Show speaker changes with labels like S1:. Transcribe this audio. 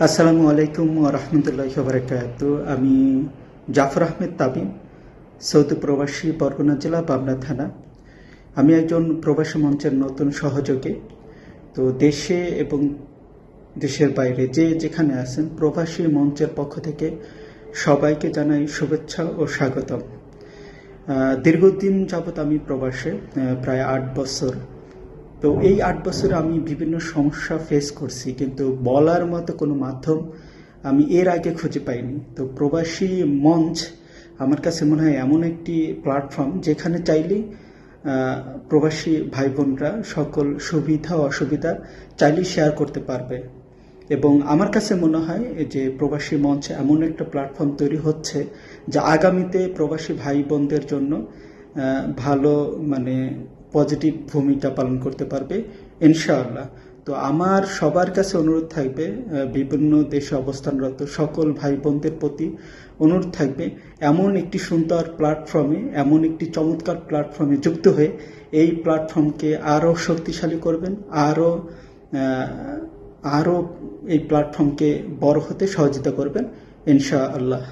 S1: আসসালামু আলাইকুম ওয়া রাহমাতুল্লাহি ওয়া বারাকাতুহু। আমি জাফর আহমেদ তামিম, সৌদি প্রবাসী, বরগুনা জেলা, পাবনা থানা। আমি একজন প্রবাসী মঞ্চের নতুন সহযোগী। তো দেশে এবং দেশের বাইরে যে যেখানে আছেন, প্রবাসী মঞ্চের পক্ষ থেকে সবাইকে জানাই শুভেচ্ছা ও স্বাগতম। দীর্ঘদিন যাবৎ আমি প্রবাসে, প্রায় ৮ বছর। তো এই ৮ বছরে আমি বিভিন্ন সমস্যা ফেস করছি, কিন্তু বলার মতো কোনো মাধ্যম আমি এর আগে খুঁজে পাইনি। তো প্রবাসী মঞ্চ আমার কাছে মনে হয় এমন একটি প্ল্যাটফর্ম যেখানে চাইলেই প্রবাসী ভাই বোনরা সকল সুবিধা অসুবিধা চাইলেই শেয়ার করতে পারবে। এবং আমার কাছে মনে হয় যে প্রবাসী মঞ্চ এমন একটা প্ল্যাটফর্ম তৈরি হচ্ছে যা আগামীতে প্রবাসী ভাই বোনদের জন্য ভালো, মানে পজিটিভ ভূমিকা পালন করতে পারবে ইনশাআল্লাহ। তো আমার সবার কাছে অনুরোধ থাকবে, বিভিন্ন দেশে অবস্থানরত সকল ভাই বোনদের প্রতি অনুরোধ থাকবে, এমন একটি সুন্দর প্ল্যাটফর্মে, এমন একটি চমৎকার প্ল্যাটফর্মে যুক্ত হয়ে এই প্ল্যাটফর্মকে আরও শক্তিশালী করবেন, আরও আরও এই প্ল্যাটফর্মকে বড় হতে সহযোগিতা করবেন ইনশাআল্লাহ।